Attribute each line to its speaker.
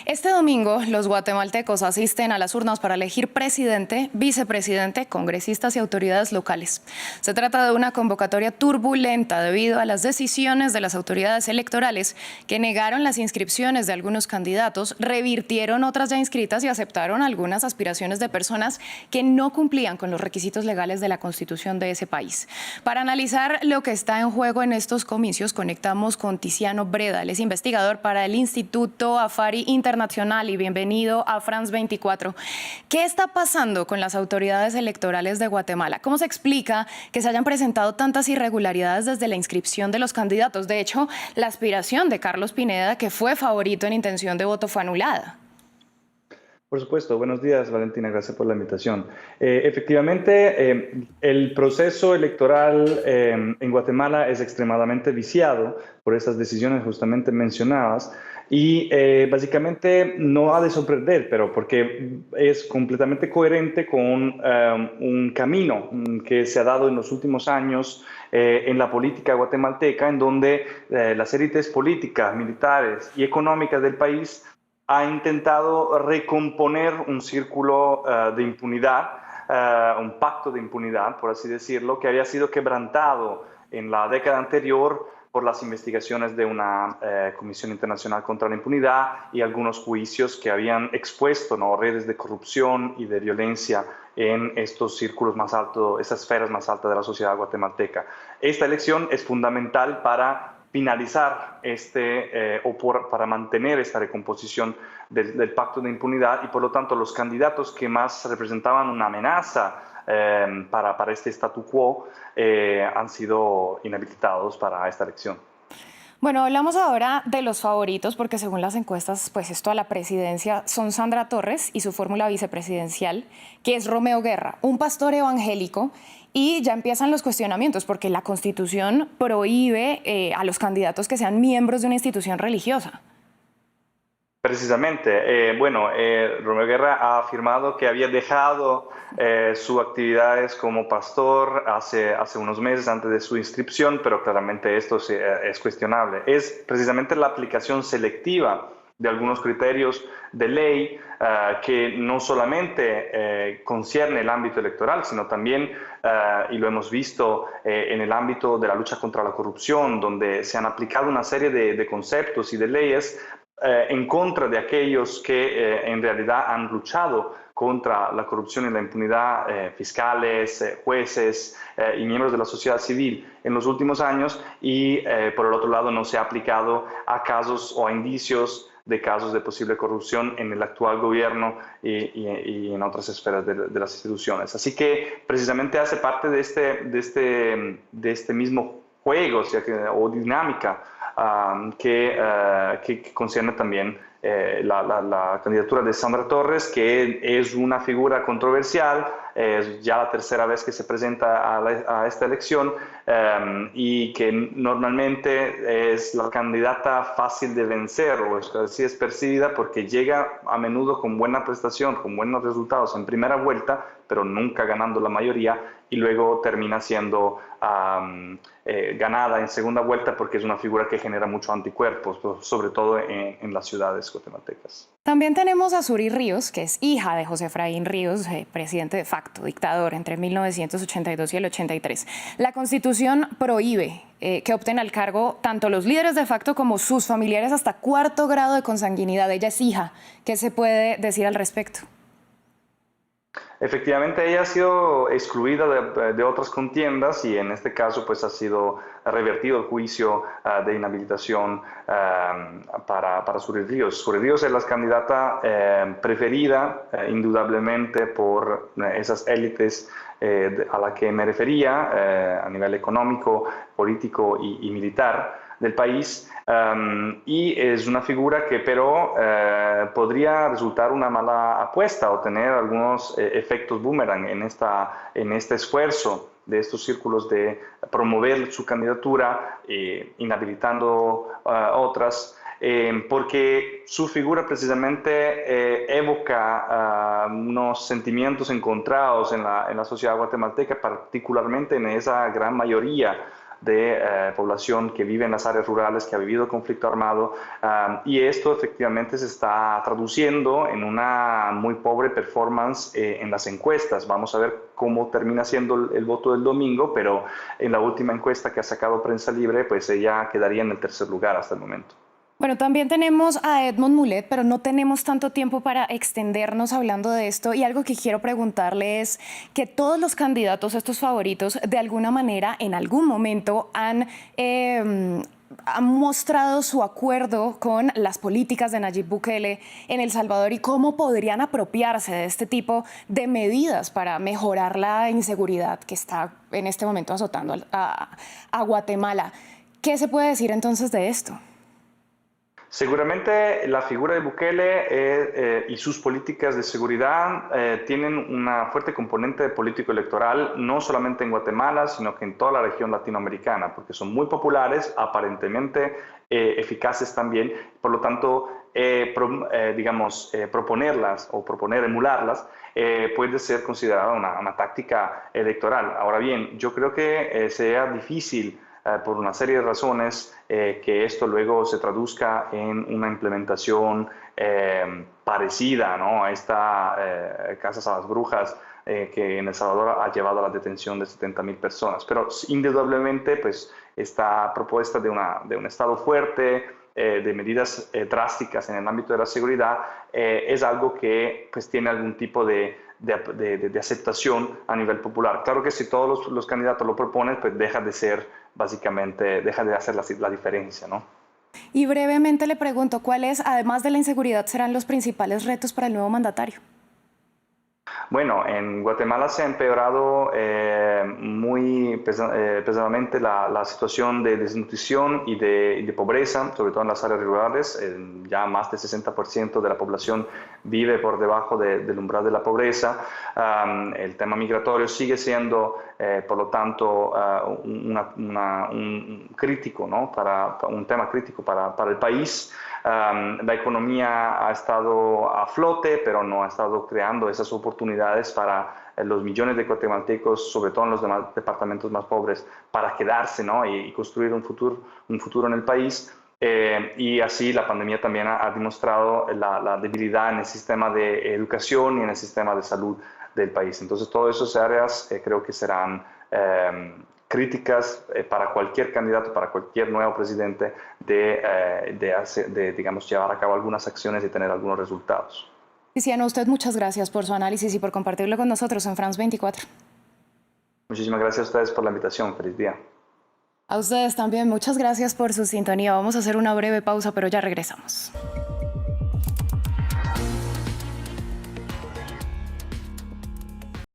Speaker 1: Este domingo, los guatemaltecos asisten a las urnas para elegir presidente, vicepresidente, congresistas y autoridades locales. Se trata de una convocatoria turbulenta debido a las decisiones de las autoridades electorales que negaron las inscripciones de algunos candidatos, revirtieron otras ya inscritas y aceptaron algunas aspiraciones de personas que no cumplían con los requisitos legales de la Constitución de ese país. Para analizar lo que está en juego en estos comicios, conectamos con Tiziano Breda. Él es investigador para el Instituto Afari Internacional y bienvenido a France 24. ¿Qué está pasando con las autoridades electorales de Guatemala? ¿Cómo se explica que se hayan presentado tantas irregularidades desde la inscripción de los candidatos? De hecho, la aspiración de Carlos Pineda, que fue favorito en intención de voto, fue anulada.
Speaker 2: Por supuesto. Buenos días, Valentina. Gracias por la invitación. Efectivamente, el proceso electoral en Guatemala es extremadamente viciado por esas decisiones justamente mencionadas y básicamente no ha de sorprender, pero porque es completamente coherente con un camino que se ha dado en los últimos años en la política guatemalteca, en donde las élites políticas, militares y económicas del país ha intentado recomponer un círculo de impunidad, un pacto de impunidad, por así decirlo, que había sido quebrantado en la década anterior por las investigaciones de una Comisión Internacional contra la Impunidad y algunos juicios que habían expuesto, ¿no?, redes de corrupción y de violencia en estos círculos más altos, esas esferas más altas de la sociedad guatemalteca. Esta elección es fundamental para finalizar para mantener esta recomposición del pacto de impunidad y por lo tanto los candidatos que más representaban una amenaza para este statu quo han sido inhabilitados para esta elección.
Speaker 1: Bueno, hablamos ahora de los favoritos, porque según las encuestas, pues esto a la presidencia son Sandra Torres y su fórmula vicepresidencial, que es Romeo Guerra, un pastor evangélico, y ya empiezan los cuestionamientos, porque la Constitución prohíbe a los candidatos que sean miembros de una institución religiosa.
Speaker 2: Precisamente, Romeo Guerra ha afirmado que había dejado sus actividades como pastor hace unos meses antes de su inscripción, pero claramente esto es cuestionable. Es precisamente la aplicación selectiva de algunos criterios de ley que no solamente concierne el ámbito electoral, sino también, y lo hemos visto en el ámbito de la lucha contra la corrupción, donde se han aplicado una serie de conceptos y de leyes en contra de aquellos que en realidad han luchado contra la corrupción y la impunidad, fiscales, jueces y miembros de la sociedad civil en los últimos años y por el otro lado no se ha aplicado a casos o a indicios de casos de posible corrupción en el actual gobierno y en otras esferas de las instituciones. Así que precisamente hace parte de este mismo juego, o dinámica que concierne también la candidatura de Sandra Torres, que es una figura controversial, es ya la tercera vez que se presenta a esta elección y que normalmente es la candidata fácil de vencer, o así es percibida, porque llega a menudo con buena prestación, con buenos resultados en primera vuelta, pero nunca ganando la mayoría, y luego termina siendo ganada en segunda vuelta porque es una figura que genera mucho anticuerpos, sobre todo en las ciudades guatemaltecas.
Speaker 1: También tenemos a Zury Ríos, que es hija de José Efraín Ríos, presidente de facto, dictador, entre 1982 y el 83. La Constitución prohíbe que opten al cargo tanto los líderes de facto como sus familiares hasta cuarto grado de consanguinidad. Ella es hija. ¿Qué se puede decir al respecto?
Speaker 2: Efectivamente, ella ha sido excluida de otras contiendas y en este caso pues ha sido revertido el juicio de inhabilitación para Zury Ríos. Zury Ríos es la candidata preferida indudablemente por esas élites a la que me refería a nivel económico, político y militar del país, y es una figura que pero podría resultar una mala apuesta o tener algunos efectos boomerang en este esfuerzo de estos círculos de promover su candidatura, inhabilitando otras, porque su figura precisamente evoca unos sentimientos encontrados en la sociedad guatemalteca, particularmente en esa gran mayoría de población que vive en las áreas rurales, que ha vivido conflicto armado, y esto efectivamente se está traduciendo en una muy pobre performance en las encuestas. Vamos a ver cómo termina siendo el voto del domingo, pero en la última encuesta que ha sacado Prensa Libre, pues ella quedaría en el tercer lugar hasta el momento.
Speaker 1: Bueno, también tenemos a Edmond Mulet, pero no tenemos tanto tiempo para extendernos hablando de esto. Y algo que quiero preguntarle es que todos los candidatos, estos favoritos, de alguna manera, en algún momento han mostrado su acuerdo con las políticas de Nayib Bukele en El Salvador y cómo podrían apropiarse de este tipo de medidas para mejorar la inseguridad que está en este momento azotando a Guatemala. ¿Qué se puede decir entonces de esto?
Speaker 2: Seguramente la figura de Bukele y sus políticas de seguridad tienen una fuerte componente político electoral, no solamente en Guatemala, sino que en toda la región latinoamericana, porque son muy populares, aparentemente eficaces también, por lo tanto, proponerlas o emularlas puede ser considerada una táctica electoral. Ahora bien, yo creo que sea difícil por una serie de razones, que esto luego se traduzca en una implementación parecida, ¿no?, a esta Casas a las Brujas que en El Salvador ha llevado a la detención de 70.000 personas. Pero indudablemente, pues, esta propuesta de un Estado fuerte, de medidas drásticas en el ámbito de la seguridad, es algo que pues, tiene algún tipo de aceptación a nivel popular. Claro que si todos los candidatos lo proponen, pues deja de ser, básicamente, deja de hacer la diferencia, ¿no?
Speaker 1: Y brevemente le pregunto, ¿cuáles, además de la inseguridad, serán los principales retos para el nuevo mandatario?
Speaker 2: Bueno, en Guatemala se ha empeorado muy pesadamente la situación de desnutrición y de pobreza, sobre todo en las áreas rurales. Ya más del 60% de la población vive por debajo del umbral de la pobreza. El tema migratorio sigue siendo, por lo tanto, un crítico, ¿no?, un tema crítico para el país. La economía ha estado a flote, pero no ha estado creando esas oportunidades para los millones de guatemaltecos, sobre todo en los departamentos más pobres, para quedarse, ¿no?, y construir un futuro en el país. Y así la pandemia también ha demostrado la debilidad en el sistema de educación y en el sistema de salud del país. Entonces, todas esas áreas creo que serán críticas para cualquier candidato, para cualquier nuevo presidente, digamos, llevar a cabo algunas acciones y tener algunos resultados.
Speaker 1: Tiziano, a usted muchas gracias por su análisis y por compartirlo con nosotros en France 24.
Speaker 2: Muchísimas gracias a ustedes por la invitación. Feliz día.
Speaker 1: A ustedes también, muchas gracias por su sintonía. Vamos a hacer una breve pausa, pero ya regresamos.